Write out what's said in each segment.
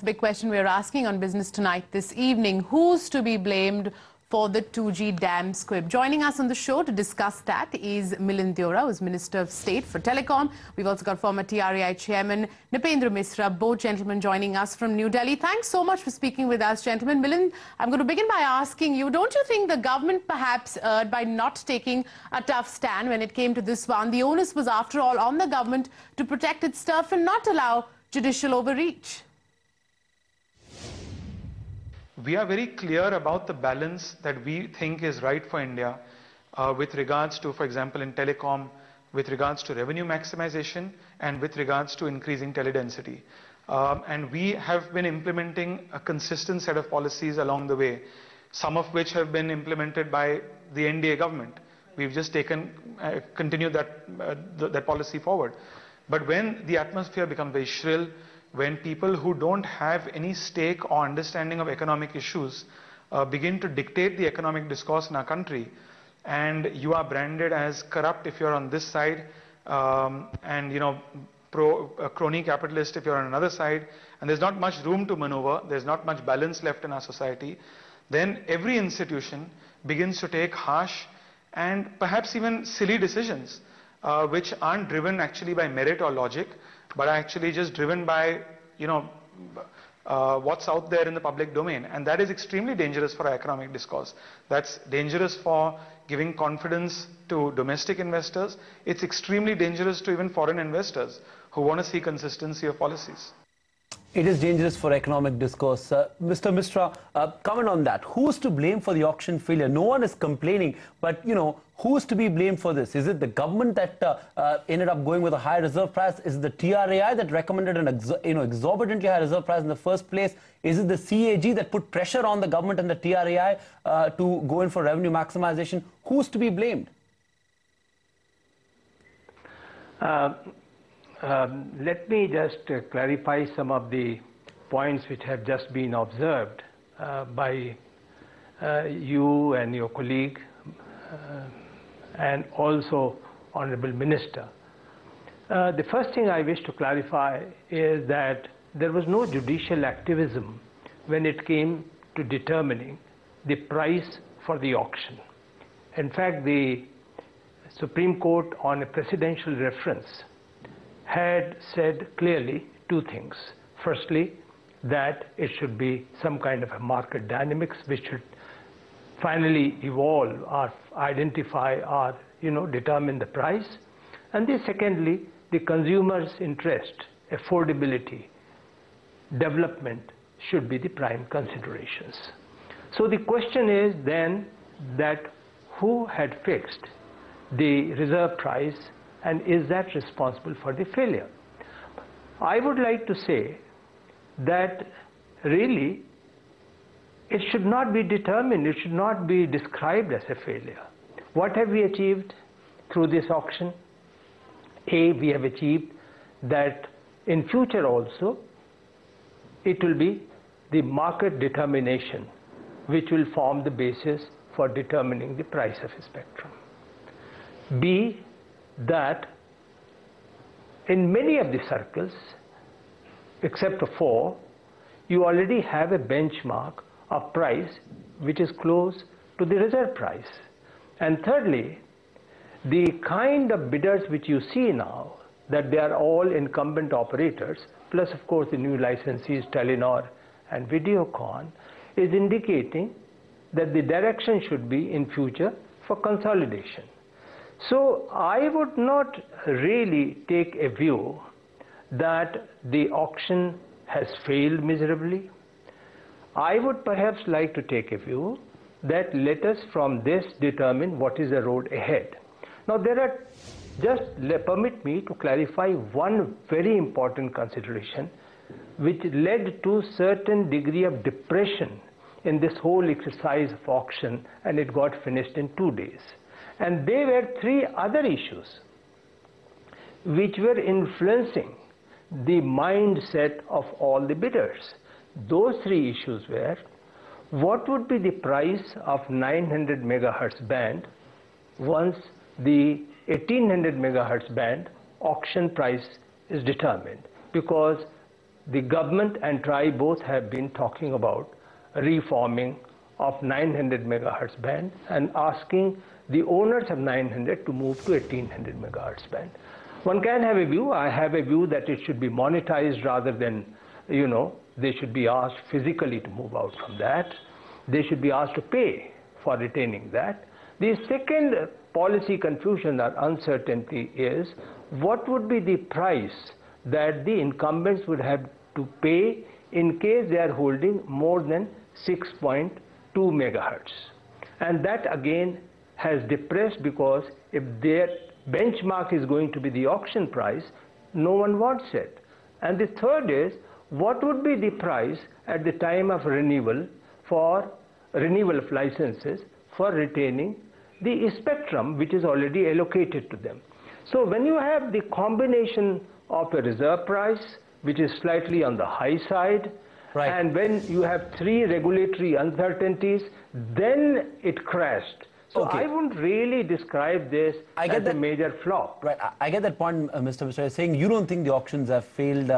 Big question we're asking on Business Tonight this evening. Who's to be blamed for the 2G dam squib? Joining us on the show to discuss that is Milind Deora, who's Minister of State for Telecom. We've also got former TRAI Chairman Nipendra Misra, both gentlemen joining us from New Delhi. Thanks so much for speaking with us, gentlemen. Milind, I'm going to begin by asking you, don't you think the government perhaps erred by not taking a tough stand when it came to this one? The onus was, after all, on the government to protect its turf and not allow judicial overreach. We are very clear about the balance that we think is right for India with regards to, for example, in telecom, with regards to revenue maximization and with regards to increasing teledensity. And we have been implementing a consistent set of policies along the way, some of which have been implemented by the NDA government. We've just continued that policy forward. But when the atmosphere becomes very shrill, when people who don't have any stake or understanding of economic issues begin to dictate the economic discourse in our country, and you are branded as corrupt if you're on this side, and crony capitalist if you're on another side, and there's not much room to maneuver, there's not much balance left in our society, then every institution begins to take harsh and perhaps even silly decisions which aren't driven actually by merit or logic, but are actually just driven by, what's out there in the public domain. And that is extremely dangerous for our economic discourse. That's dangerous for giving confidence to domestic investors. It's extremely dangerous to even foreign investors who want to see consistency of policies. It is dangerous for economic discourse. Mr. Misra, comment on that. Who's to blame for the auction failure? No one is complaining, but, who's to be blamed for this? Is it the government that ended up going with a high reserve price? Is it the TRAI that recommended an exorbitantly high reserve price in the first place? Is it the CAG that put pressure on the government and the TRAI to go in for revenue maximization? Who's to be blamed? Let me just clarify some of the points which have just been observed by you and your colleague and also Honorable Minister. The first thing I wish to clarify is that there was no judicial activism when it came to determining the price for the auction. In fact, the Supreme Court, on a presidential reference, had said clearly two things. Firstly, that it should be some kind of a market dynamics which should finally evolve or identify or determine the price. And then secondly, the consumer's interest, affordability, development should be the prime considerations. So the question is then that who had fixed the reserve price, and is that responsible for the failure? I would like to say that really it should not be determined, it should not be described as a failure. What have we achieved through this auction? We have achieved that in future also it will be the market determination which will form the basis for determining the price of a spectrum. B, that in many of the circles, except for 4, you already have a benchmark of price which is close to the reserve price. And thirdly, the kind of bidders which you see now, that they are all incumbent operators, plus of course the new licensees Telenor and Videocon, is indicating that the direction should be in future for consolidation. So I would not really take a view that the auction has failed miserably. I would perhaps like to take a view that let us from this determine what is the road ahead. Now permit me to clarify one very important consideration which led to certain degree of depression in this whole exercise of auction, and it got finished in 2 days. And there were 3 other issues which were influencing the mindset of all the bidders. Those 3 issues were, what would be the price of 900 megahertz band once the 1800 megahertz band auction price is determined? Because the government and TRAI both have been talking about reforming of 900 megahertz band and asking the owners of 900 to move to 1800 megahertz band. One can have a view. I have a view that it should be monetized rather than, they should be asked physically to move out from that. They should be asked to pay for retaining that. The second policy confusion or uncertainty is what would be the price that the incumbents would have to pay in case they are holding more than 6.2 megahertz. And that again has depressed, because if their benchmark is going to be the auction price, no one wants it. And the third is, what would be the price at the time of renewal of licenses for retaining the spectrum which is already allocated to them? So when you have the combination of a reserve price which is slightly on the high side, right, and when you have three regulatory uncertainties, then it crashed. So okay, I wouldn't really describe this as a major flop. Right, I get that point, Mr. Mishra. You're saying you don't think the auctions have failed.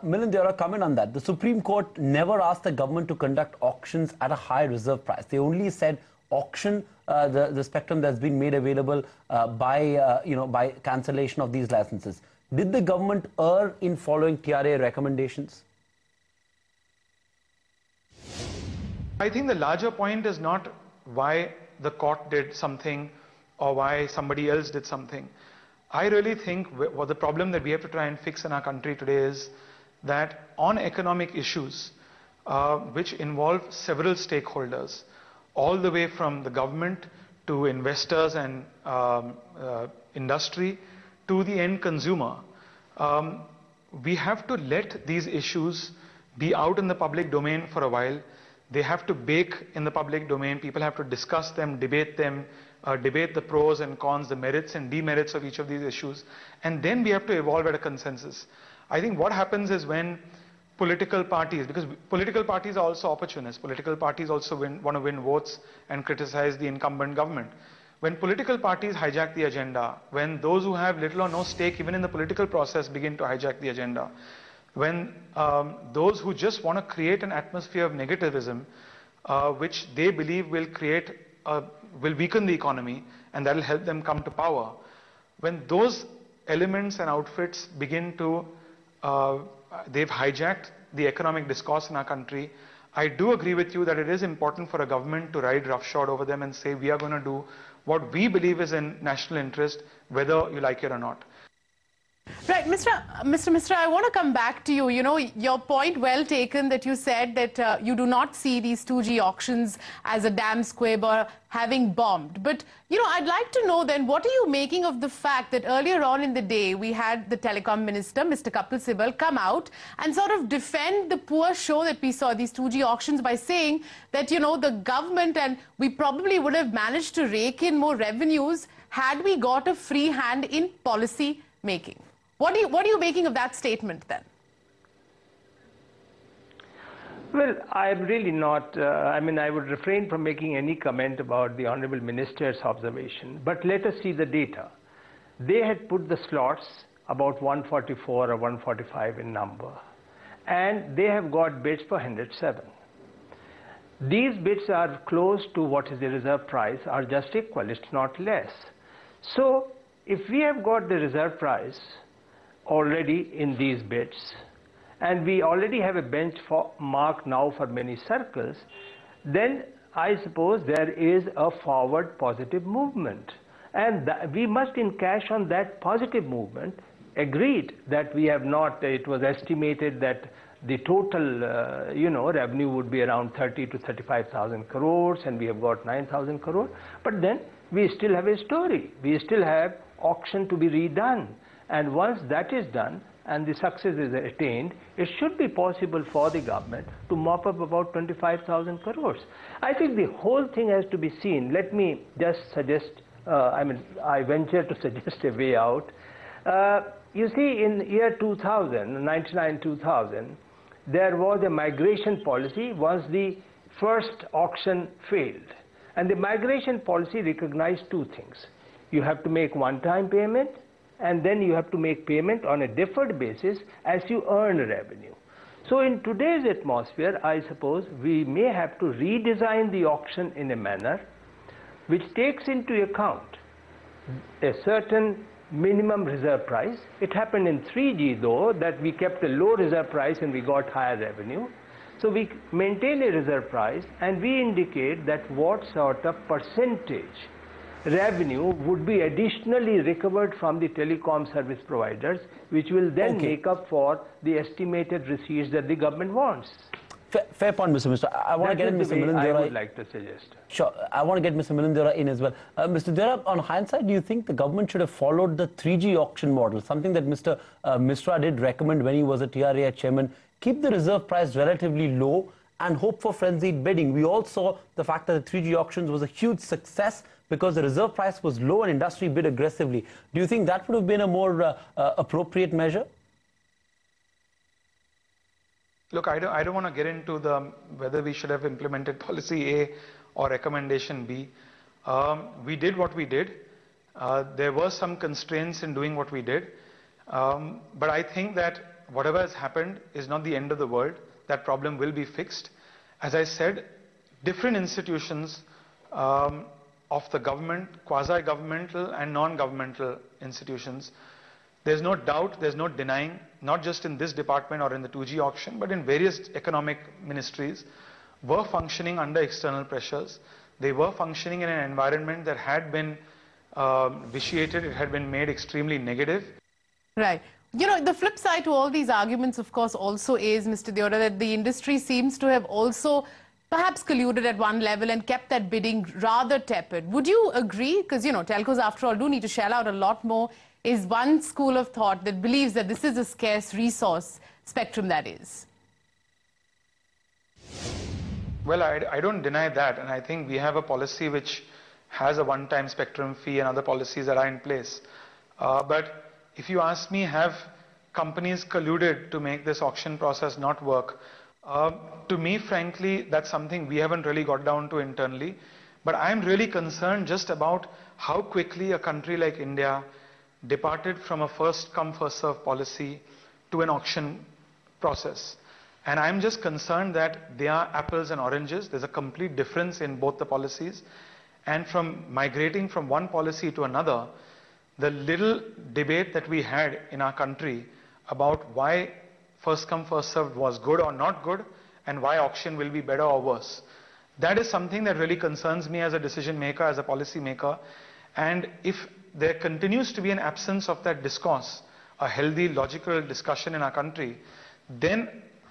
Milind Deora, comment on that. The Supreme Court never asked the government to conduct auctions at a high reserve price. They only said auction the spectrum that's been made available by cancellation of these licenses. Did the government err in following TRA recommendations? I think the larger point is not why the court did something or why somebody else did something. I really think what the problem that we have to try and fix in our country today is that on economic issues which involve several stakeholders, all the way from the government to investors and industry to the end consumer, we have to let these issues be out in the public domain for a while. They have to bake in the public domain. People have to discuss them, debate the pros and cons, the merits and demerits of each of these issues. And then we have to evolve at a consensus. I think what happens is when political parties, because political parties are also opportunists, political parties also want to win votes and criticize the incumbent government. When political parties hijack the agenda, when those who have little or no stake even in the political process begin to hijack the agenda, when those who just want to create an atmosphere of negativism, which they believe will weaken the economy and that will help them come to power, when those elements and outfits begin to, they've hijacked the economic discourse in our country, I do agree with you that it is important for a government to ride roughshod over them and say we are going to do what we believe is in national interest, whether you like it or not. Right, Mr. Mishra, I want to come back to you. You know, your point well taken that you said that you do not see these 2G auctions as a damn squib or having bombed. But, I'd like to know then, what are you making of the fact that earlier on in the day, we had the telecom minister, Mr. Kapil Sibal, come out and sort of defend the poor show that we saw, these 2G auctions, by saying that, the government and we probably would have managed to rake in more revenues had we got a free hand in policy making. What are you making of that statement then? Well, I'm really not, I would refrain from making any comment about the Honorable Minister's observation, but let us see the data. They had put the slots about 144 or 145 in number, and they have got bids for 107. These bids are close to what is the reserve price, are just equal, it's not less. So, if we have got the reserve price already in these bids, and we already have a benchmark now for many circles, then I suppose there is a forward positive movement. And we must encash on that positive movement. Agreed that we have not, it was estimated that the total revenue would be around 30 to 35,000 crores, and we have got 9,000 crores. But then we still have a story. We still have auction to be redone. And once that is done and the success is attained, it should be possible for the government to mop up about 25,000 crores. I think the whole thing has to be seen. Let me just suggest, I venture to suggest a way out. You see, in year 2000, 99-2000, there was a migration policy once the first auction failed. And the migration policy recognized two things. You have to make one-time payment, and then you have to make payment on a deferred basis as you earn revenue. So in today's atmosphere, I suppose we may have to redesign the auction in a manner which takes into account a certain minimum reserve price. It happened in 3G though that we kept a low reserve price and we got higher revenue. So we maintain a reserve price and we indicate that what sort of percentage revenue would be additionally recovered from the telecom service providers, which will then make up for the estimated receipts that the government wants. Fair point, Mr. Mishra. I want to get in Mr. Milind Deora. I would like to suggest. Sure. I want to get Mr. Milind Deora in as well. Mr. Deora, on hindsight, do you think the government should have followed the 3G auction model, something that Mr. Mishra did recommend when he was a TRAI chairman? Keep the reserve price relatively low and hope for frenzied bidding. We all saw the fact that the 3G auctions was a huge success because the reserve price was low and industry bid aggressively. Do you think that would have been a more appropriate measure? Look, I don't want to get into whether we should have implemented policy A or recommendation B. We did what we did. There were some constraints in doing what we did. But I think that whatever has happened is not the end of the world. That problem will be fixed. As I said, different institutions of the government, quasi-governmental and non-governmental institutions, there's no doubt, there's no denying, not just in this department or in the 2G auction, but in various economic ministries, were functioning under external pressures. They were functioning in an environment that had been vitiated, it had been made extremely negative. Right. You know, the flip side to all these arguments, of course, also is, Mr. Deora, that the industry seems to have also perhaps colluded at one level and kept that bidding rather tepid. Would you agree? Because, you know, telcos, after all, do need to shell out a lot more. Is one school of thought that believes that this is a scarce resource, spectrum that is. Well, I don't deny that, and I think we have a policy which has a one-time spectrum fee and other policies that are in place. But if you ask me, have companies colluded to make this auction process not work? To me, frankly, that's something we haven't really got down to internally. But I'm really concerned just about how quickly a country like India departed from a first-come, first-served policy to an auction process. And I'm just concerned that they are apples and oranges. There's a complete difference in both the policies. And from migrating from one policy to another, the little debate that we had in our country about why first-come, first-served was good or not good, and why auction will be better or worse. That is something that really concerns me as a decision maker, as a policy maker. And if there continues to be an absence of that discourse, a healthy, logical discussion in our country, then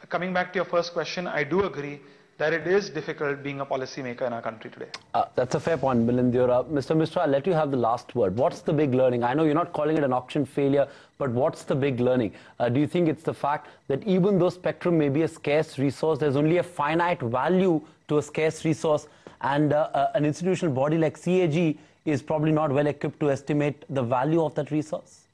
coming back to your first question, I do agree that it is difficult being a policy maker in our country today. That's a fair point, Milind Deora. Mr. Mishra, I'll let you have the last word. What's the big learning? I know you're not calling it an auction failure, but what's the big learning? Do you think it's the fact that even though spectrum may be a scarce resource, there's only a finite value to a scarce resource, and an institutional body like CAG is probably not well equipped to estimate the value of that resource?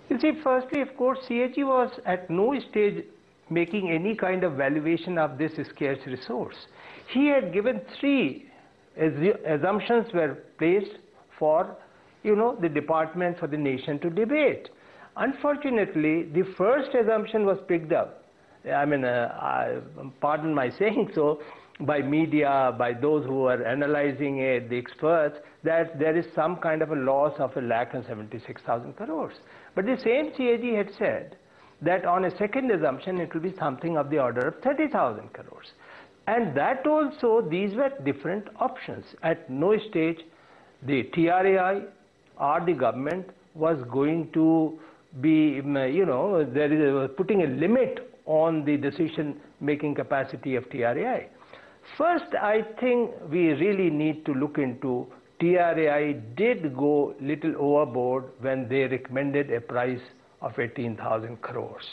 You see, firstly, of course, CAG was at no stage making any kind of valuation of this scarce resource. He had given three assumptions were placed for, you know, the department, for the nation to debate. Unfortunately, the first assumption was picked up, I mean, pardon my saying so, by media, by those who are analyzing it, the experts, that there is some kind of a loss of 1,76,000 crores. But the same CAG had said that on a second assumption it will be something of the order of 30,000 crores. And that also, these were different options. At no stage the TRAI or the government was going to be, you know, there is putting a limit on the decision-making capacity of TRAI. First, I think we really need to look into TRAI did go little overboard when they recommended a price of 18,000 crores.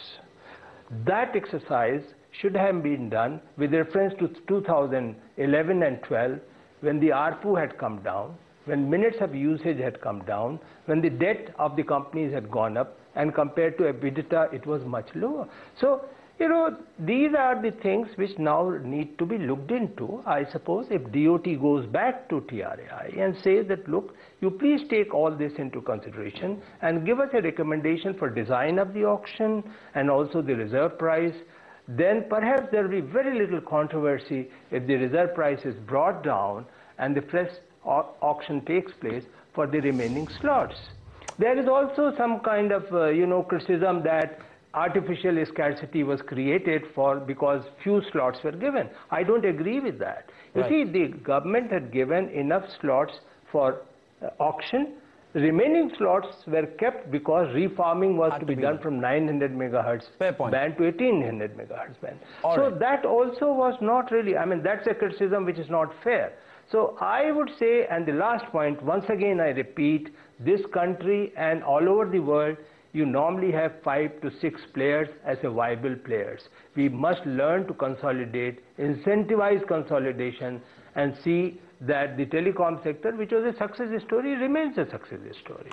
That exercise should have been done with reference to 2011 and 12, when the ARPU had come down, when minutes of usage had come down, when the debt of the companies had gone up, and compared to EBITDA, it was much lower. So You know, these are the things which now need to be looked into. I suppose if DOT goes back to TRAI and says that, look, you please take all this into consideration and give us a recommendation for design of the auction and also the reserve price, then perhaps there will be very little controversy if the reserve price is brought down and the fresh auction takes place for the remaining slots. There is also some kind of, criticism that artificial scarcity was created because few slots were given. I don't agree with that. You see, the government had given enough slots for auction. The remaining slots were kept because refarming was to be done from 900 megahertz band to 1800 megahertz band. So that also was not really, I mean, that's a criticism which is not fair. So I would say, and the last point, once again I repeat, this country and all over the world, you normally have 5 to 6 players as a viable players. We must learn to consolidate, incentivize consolidation, and see that the telecom sector, which was a success story, remains a success story.